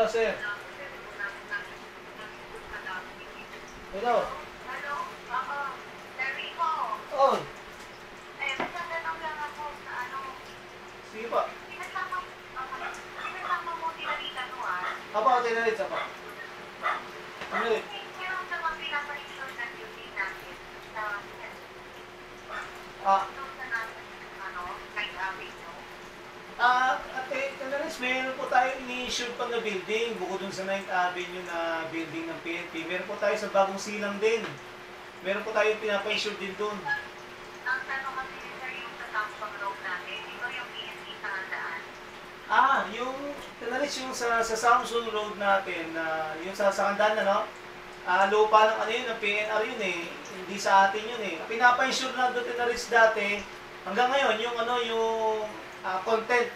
Hello, sir. Hello. Hello? Oo. Larry po. Oh, Eh, magtatanong lang ako sa ano. sige po. Sinasama mo tinalita no Apa, tinalit sa pa. Tinalit. Meron ka bang pinapalisyon ng duty natin sa Ah, sa natin, ano, kahit amin, no? ate, tinalit, meron po tayo ini-issue pang na building. Bukod dun sa 9th Avenue na building ng PNP. Meron po tayo sa Bagong Silang din. Meron po tayo pinapa-issue din dun. Ang tanong kasi sir yung sa Tampang Road natin, ito yung PNP sa handaan. Yung tinalit yung sa Samsung Road natin, yung sa Sakandaan na, no? Lupa ng ano yun, ng PNR yun eh. Hindi sa atin yun eh. Pinapa-insure lang doon tinalis dati. Hanggang ngayon, yung ano, yung content.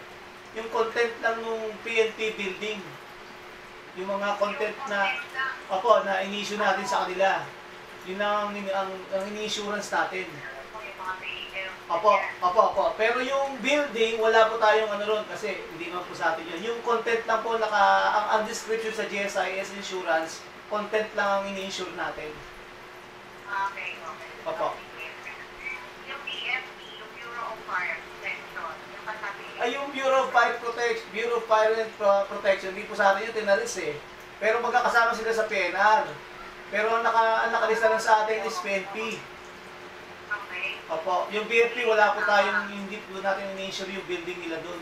Yung content lang nung PNP building. Yung mga content na, opo, na in-issue natin sa kanila. Yun ang ini-insurance natin. Opo. Pero yung building, wala po tayong ano ron kasi hindi naman po sa atin yun. Yung content lang po, ang description sa GSIS Insurance, content lang ang ini-insure natin. Okay. Opo. Yung BFP, yung Bureau of Fire Protection, yung katabi. Yung Bureau of Fire and Protection, hindi po sa atin yung tinalis eh. Pero magkakasama sila sa PNR. Pero ang nakalista lang sa atin is PNP. Okay. Opo. Yung BFP, wala po tayong, hindi po natin ini-insure yung building nila doon.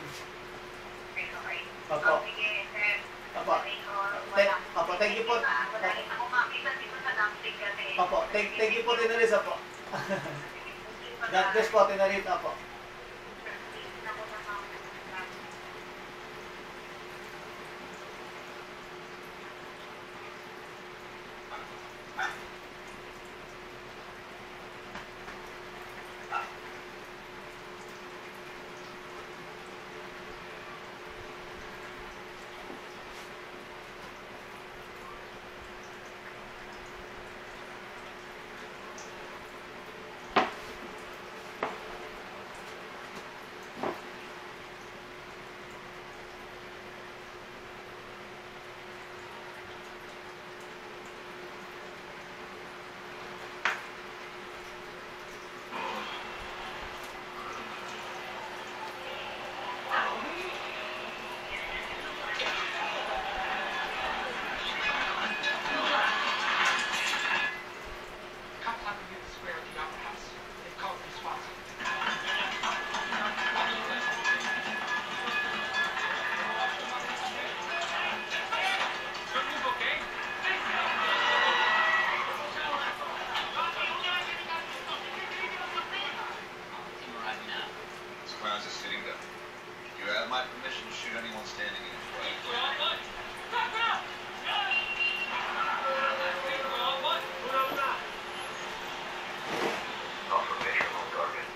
Okay. Opo. Sige, sir. Opo. Opo, thank you po. Wala rin ako makita dito sa dumping kasi. Opo, thank you po, Tinalis, opo. God bless po, Tinalis, opo. Is sitting there. You have my permission to shoot anyone standing in his way. Confirmation on target.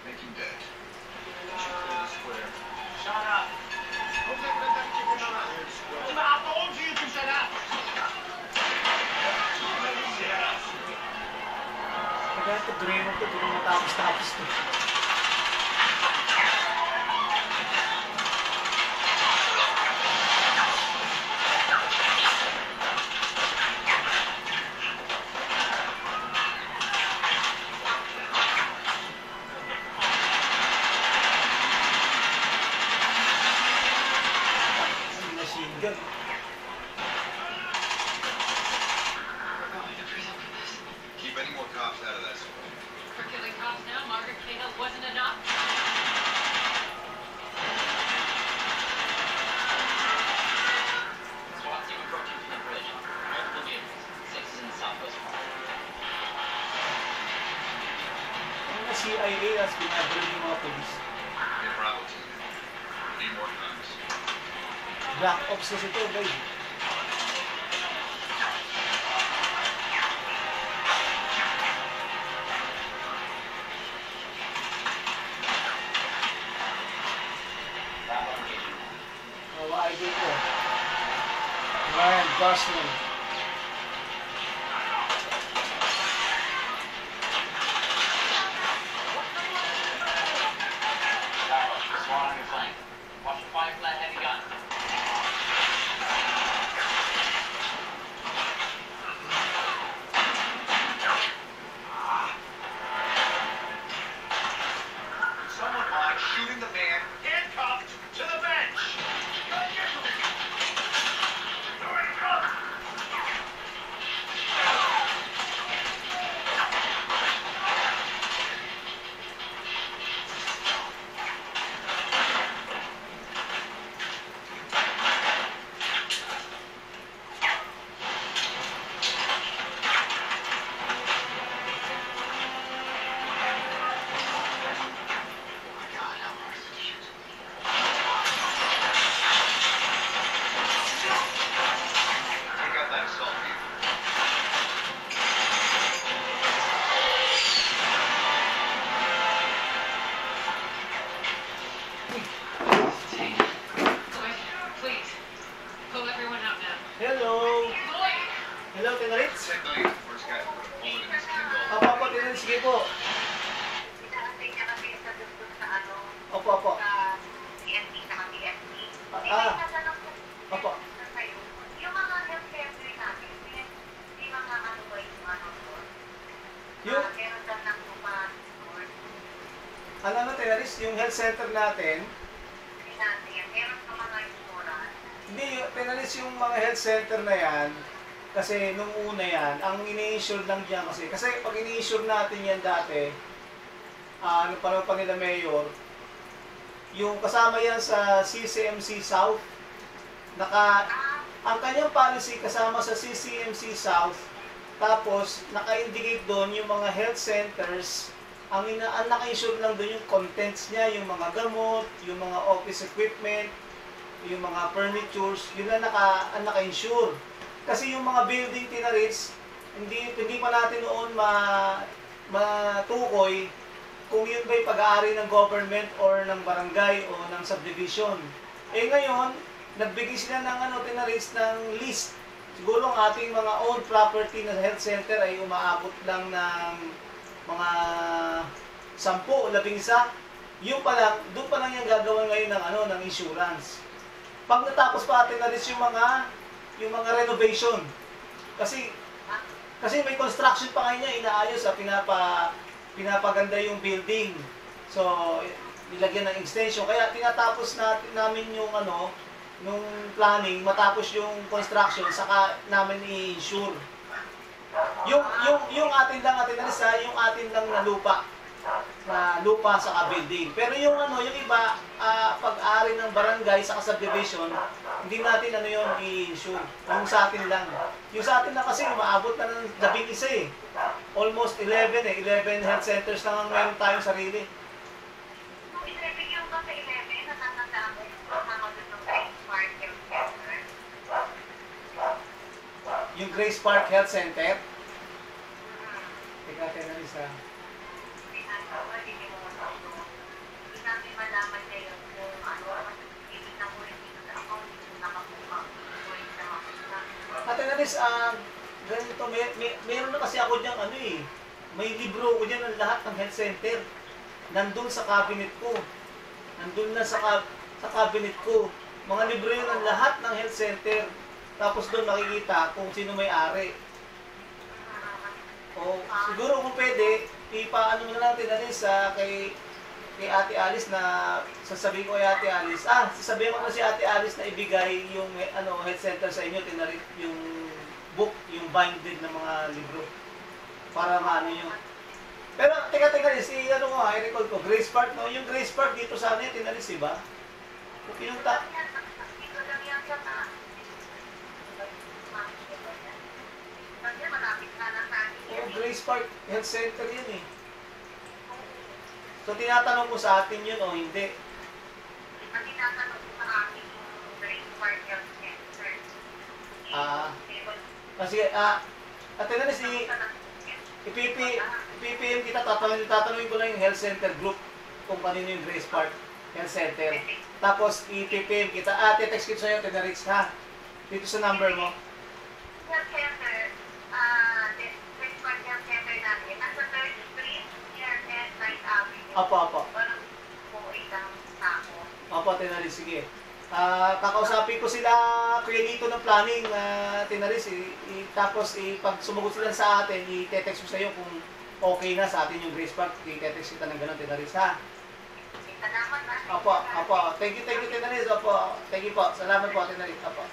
Make him dead. Shoot through the square. Shut up. I told you to shut up. Kaya ito, dream mo matapos to. Good. Keep any more cops out of that square. For killing cops now, Margaret Cahill wasn't enough. SWAT team approaching from the bridge. Multiple vehicles. 6 is in the southwest corner. Ang CIA, as binabril yung mga polis. Hey, Bravo team. Need more cops. Black Ops kasi ito, guys. Idol ko. Ryan Gosling. SWAT on your flank. Watch the fire flat heavy gun. Tinaritz? Ted Knight, the first guy to put a bullet in his Kindle. Opo, Tinaritz, sige po. Pinakasay niya kasi sa gusto sa ano, Opo. sa PNP sa PNP. Hindi Ah. may tatanong ko Opo. sa'yo. Yung mga health center natin, hindi mga ano ba yung ano doon? Yung, Meron daw ng doon. ano Tinaritz, yung health center natin, Meron ka mga insurance. hindi, Tinaritz, yung mga health center na yan, kasi nung una yan, ang ini-insure lang dyan kasi pag ini-insure natin yan dati, ano pa nila Mayor, yung kasama yan sa CCMC South, ang kanyang policy kasama sa CCMC South, tapos naka-indicate doon yung mga health centers, ang naka-insure lang doon yung contents niya, yung mga gamot, yung mga office equipment, yung mga furnitures, yun na naka-insure. Kasi yung mga building Tinaritz, hindi pa natin noon matukoy kung yun ba'y pag-aari ng government or ng barangay o ng subdivision. Eh ngayon, nagbigay sila ng Tinaritz ng list. Siguro ang ating mga own property na health center ay umaabot lang ng mga 10 o 11. Yung pa lang, doon pa lang yung gagawin ngayon ng insurance. Pag natapos pa Tinaritz yung mga renovation. Kasi may construction pa ngayon niya, inaayos, pinapaganda yung building. So, nilagyan ng extension. Kaya tinatapos namin yung nung planning, matapos yung construction, saka namin i-insure. Yung atin lang na lupa sa building. Pero yung iba, pag-ari ng barangay sa subdivision, hindi natin i-insure. Yung sa atin lang. Yung sa atin lang kasi umaabot na ng 11 Almost 11 11 health centers lang ang meron tayong sarili. Kung i-review ba sa 11, natatandaan mo yung kasama doon ng Grace Park Health Center? Yung Grace Park Health Center. Teka, Tinaritz ha. Hindi namin malaman ngayon kung ibig na muli dito sa account, nakakuha. At Tinaritz, ganito, meron na kasi ako dyan, may libro ko dyan ng lahat ng health center. Nandun sa cabinet ko. Nandun na sa cabinet ko. Mga libro yun ng lahat ng health center. Tapos doon makikita kung sino may-ari. O, siguro kung pwede, ipaano mo na lang Tinaritz kay Ate Alice na sasabihin ko kay Ate Alice. Sasabihin ko na si Ate Alice na ibigay yung health center sa inyo, Tinaritz, yung book, yung binded ng mga libro. Para maano yun. Pero, teka, i-recall ko, Grace Park, no? Yung Grace Park dito sa atin, Tinaritz, diba? Kung pinunta, Dito lang yan sa kasi malapit na lang sa akin. Grace Park Health Center yun eh. So, tinatanong ko sa atin yun o hindi. Ang tinatanong ko sa akin yung Grace Park Health Center. Sige, Ate Tinaritz, ipipm kita, tatanungin ko lang yung health center group kung kanino yung Grace Park Health Center. Tapos, ipipm kita, text kita sa'yo, Tinaritz, ha? Dito sa number mo. Health Center, Grace Park Health Center natin, nasa 3rd Street, near Night Avenue. Apo. Parang buhay lang sa ako. Opo, Tinaritz, sige. Kakausapin ko sila kuya dito ng planning, Tinaritz, tapos pag sumagot sila sa atin, i-text ko sa iyo kung okay na sa atin yung Grace Park, i-text kita ng gano'n, Tinaritz, ha? Salamat na. Opo. Thank you, Tinaritz. Opo, thank you po. Salamat po, Tinaritz. Opo.